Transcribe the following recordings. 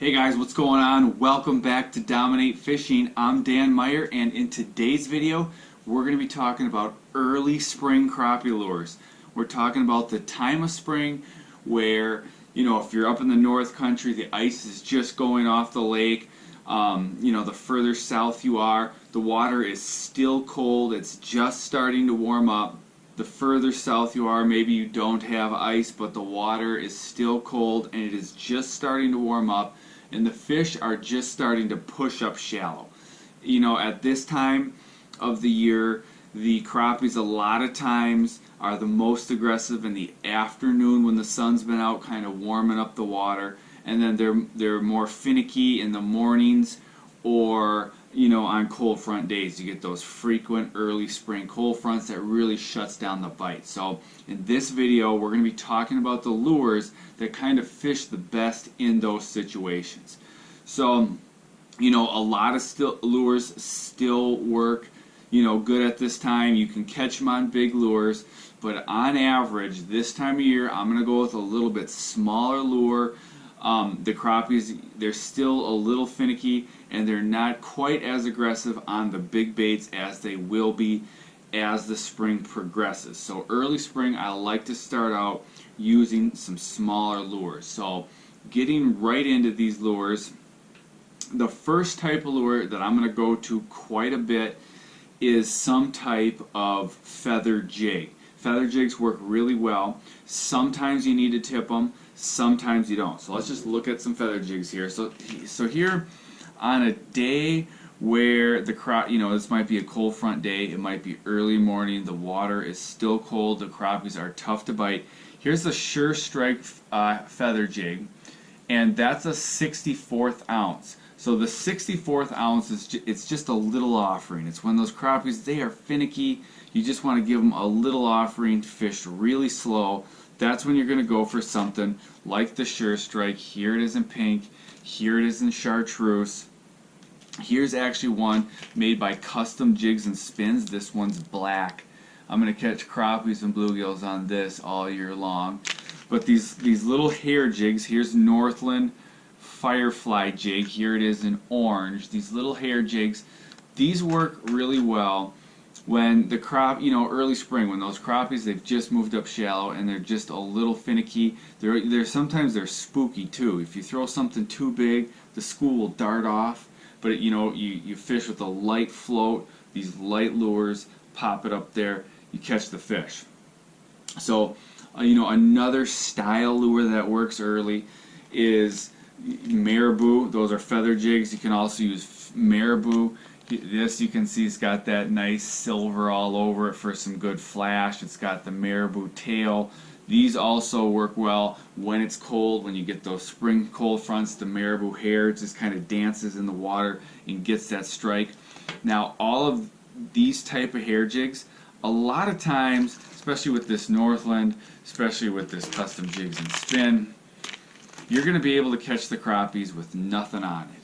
Hey guys, what's going on? Welcome back to Dominate Fishing. I'm Dan Meyer, and in today's video we're going to be talking about early spring crappie lures. We're talking about the time of spring where, if you're up in the north country, the ice is just going off the lake. The further south you are, the water is still cold, it's just starting to warm up. The further south you are, maybe you don't have ice, but the water is still cold and it is just starting to warm up, and the fish are just starting to push up shallow. At this time of the year, the crappies a lot of times are the most aggressive in the afternoon when the sun's been out kind of warming up the water, and then they're more finicky in the mornings or on cold front days. You get those frequent early spring cold fronts that really shuts down the bite. So in this video we're going to be talking about the lures that kind of fish the best in those situations. So a lot of lures still work good at this time. You can catch them on big lures, but on average this time of year I'm going to go with a little bit smaller lure. The crappies, they're still a little finicky and they're not quite as aggressive on the big baits as they will be as the spring progresses. So early spring I like to start out using some smaller lures. So getting right into these lures, the first type of lure that I'm going to go to quite a bit is some type of feather jig. Feather jigs work really well. Sometimes you need to tip them, sometimes you don't. So let's just look at some feather jigs here. So here on a day where the this might be a cold front day, it might be early morning, the water is still cold, the crappies are tough to bite. Here's a Sure Strike feather jig, and that's a 64th ounce. So the 64th ounce it's just a little offering. It's when those crappies, they are finicky. You just want to give them a little offering, fish really slow. That's when you're going to go for something like the Sure Strike. Here it is in pink. Here it is in chartreuse. Here's actually one made by Custom Jigs and Spins. This one's black. I'm going to catch crappies and bluegills on this all year long. But these little hair jigs, here's Northland Firefly jig. Here it is in orange. These little hair jigs, these work really well when the early spring, when those crappies, they've just moved up shallow and they're just a little finicky. Sometimes they're spooky too. If you throw something too big, the school will dart off. But you fish with a light float, these light lures, pop it up there, you catch the fish. So another style lure that works early is marabou. Those are feather jigs. You can also use marabou. This, you can see, it's got that nice silver all over it for some good flash. It's got the marabou tail. These also work well when it's cold, when you get those spring cold fronts. The marabou hair just kind of dances in the water and gets that strike. Now all of these type of hair jigs, a lot of times, especially with this Northland, especially with this Custom Jigs and Spin, you're going to be able to catch the crappies with nothing on it.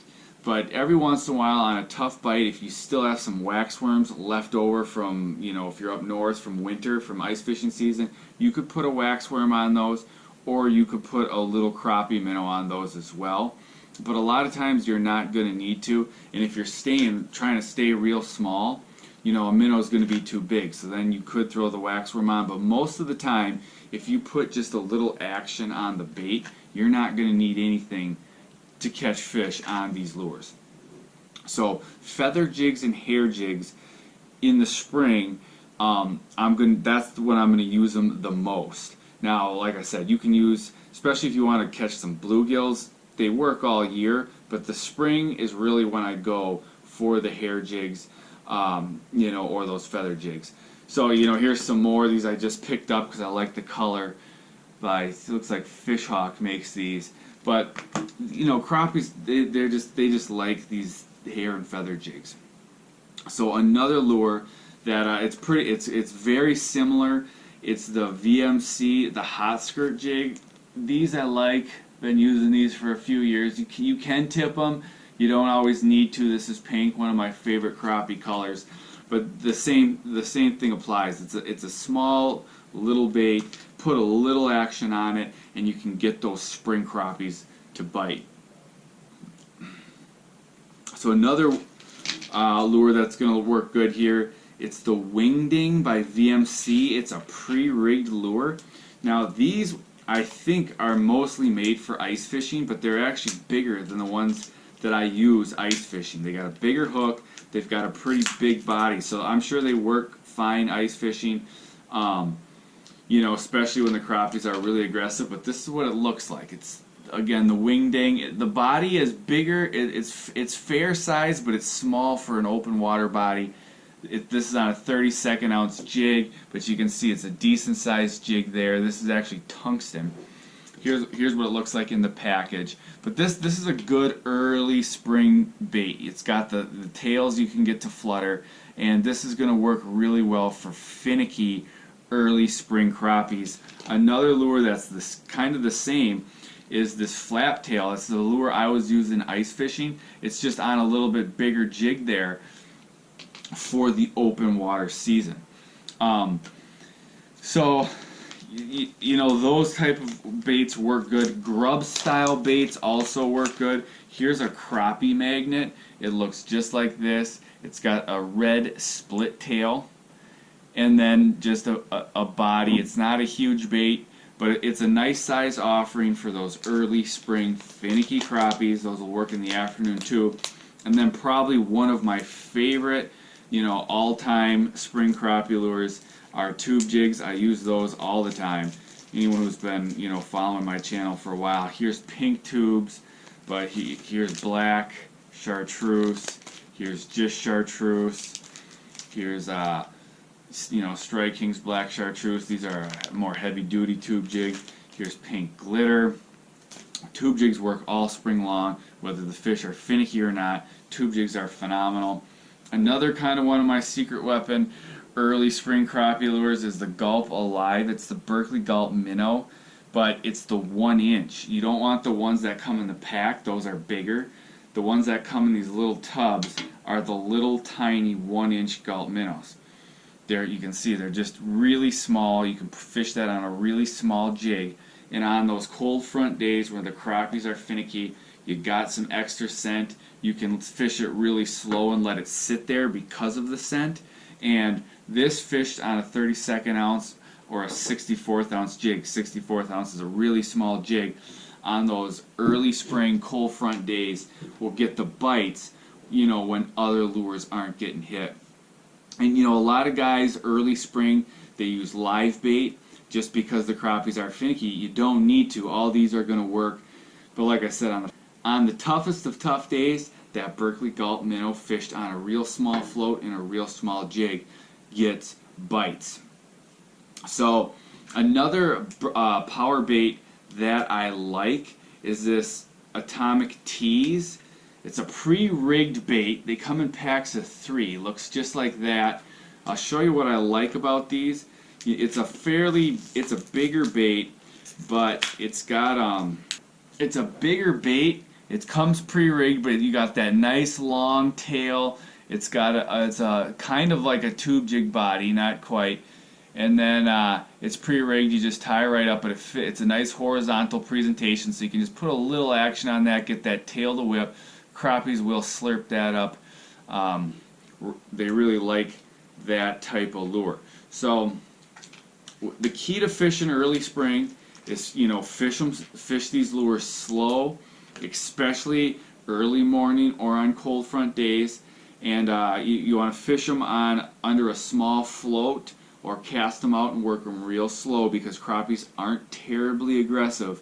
But every once in a while on a tough bite, if you still have some waxworms left over from, if you're up north from winter, from ice fishing season, you could put a waxworm on those, or you could put a little crappie minnow on those as well. But a lot of times you're not going to need to, and if you're trying to stay real small, a minnow is going to be too big, so then you could throw the waxworm on. But most of the time, if you put just a little action on the bait, you're not going to need anything to catch fish on these lures. So feather jigs and hair jigs in the spring, that's when I'm going to use them the most. Now, like I said, you can use, especially if you want to catch some bluegills, they work all year, but the spring is really when I go for the hair jigs, or those feather jigs. So here's some more of these I just picked up because I like the color. It looks like Fishhawk makes these. But crappies, they just like these hair and feather jigs. So another lure that it's very similar. It's the VMC, the hot skirt jig. These I like. Been using these for a few years. You can tip them. You don't always need to. This is pink, one of my favorite crappie colors. But the same thing applies. It's a small little bait. Put a little action on it, and you can get those spring crappies to bite. So another lure that's going to work good here, it's the Wingding by VMC. It's a pre-rigged lure. Now these I think are mostly made for ice fishing, but they're actually bigger than the ones that I use ice fishing. They got a bigger hook, they've got a pretty big body, so I'm sure they work fine ice fishing, you know, especially when the crappies are really aggressive. But this is what it looks like. It's, again, the Wingding. The body is bigger. It's fair size, but it's small for an open water body. This is on a 32nd ounce jig, but you can see it's a decent sized jig there. This is actually tungsten. Here's what it looks like in the package. But this is a good early spring bait. It's got the tails you can get to flutter, and this is going to work really well for finicky early spring crappies. Another lure that's kind of the same is this flap tail. It's the lure I was using ice fishing. It's just on a little bit bigger jig there for the open water season. So you know, those type of baits work good. Grub style baits also work good. Here's a crappie magnet. It looks just like this. It's got a red split tail and then just a body. It's not a huge bait, but it's a nice size offering for those early spring finicky crappies. Those will work in the afternoon too. And then probably one of my favorite, you know, all-time spring crappie lures are tube jigs. I use those all the time. Anyone who's been, you know, following my channel for a while, here's pink tubes, but here's black chartreuse, here's just chartreuse, here's you know, Strike King's black chartreuse. These are more heavy-duty tube jigs. Here's pink glitter. Tube jigs work all spring long, whether the fish are finicky or not. Tube jigs are phenomenal. Another kind of one of my secret weapon early spring crappie lures is the Gulp Alive. It's the Berkeley Gulp Minnow, but it's the 1 inch. You don't want the ones that come in the pack. Those are bigger. The ones that come in these little tubs are the little tiny 1 inch Gulp Minnows. There you can see they're just really small. You can fish that on a really small jig, and on those cold front days where the crappies are finicky, you got some extra scent. You can fish it really slow and let it sit there because of the scent. And this fished on a 32nd ounce or a 64th ounce jig. 64th ounce is a really small jig. On those early spring cold front days, will get the bites, you know, when other lures aren't getting hit. And you know, a lot of guys early spring, they use live bait just because the crappies are finicky. You don't need to. All these are going to work. But like I said, on the toughest of tough days, that Berkeley Gulp Minnow fished on a real small float in a real small jig gets bites. So another power bait that I like is this Atomic Tease. It's a pre-rigged bait. They come in packs of 3. Looks just like that. I'll show you what I like about these. It's a bigger bait, but it's a bigger bait. It comes pre-rigged, but you got that nice long tail. It's a kind of like a tube jig body, not quite. And then it's pre-rigged. You just tie right up, but it's a nice horizontal presentation, so you can just put a little action on that, get that tail to whip. Crappies will slurp that up. They really like that type of lure. So the key to fishing early spring is, you know, fish these lures slow, especially early morning or on cold front days. And you want to fish them under a small float or cast them out and work them real slow, because crappies aren't terribly aggressive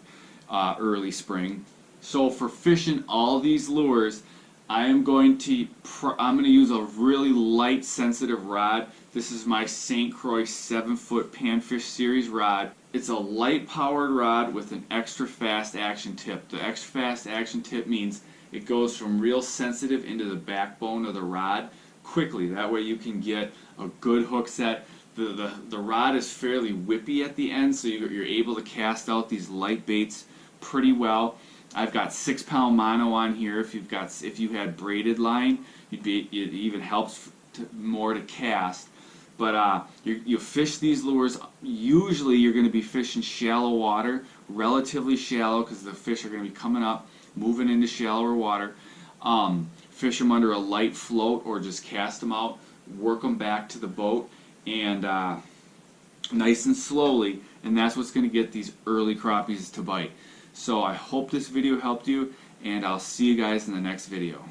early spring. So for fishing all these lures, I'm going to use a really light sensitive rod. This is my St. Croix 7-foot Panfish Series rod. It's a light powered rod with an extra fast action tip. The extra fast action tip means it goes from real sensitive into the backbone of the rod quickly. That way you can get a good hook set. The rod is fairly whippy at the end, so you're able to cast out these light baits pretty well. I've got 6-pound mono on here. If you had braided line, it even helps more to cast. But you fish these lures. Usually you're going to be fishing shallow water, relatively shallow, because the fish are going to be coming up, moving into shallower water. fish them under a light float or just cast them out, work them back to the boat, and nice and slowly, and that's what's going to get these early crappies to bite. So I hope this video helped you, and I'll see you guys in the next video.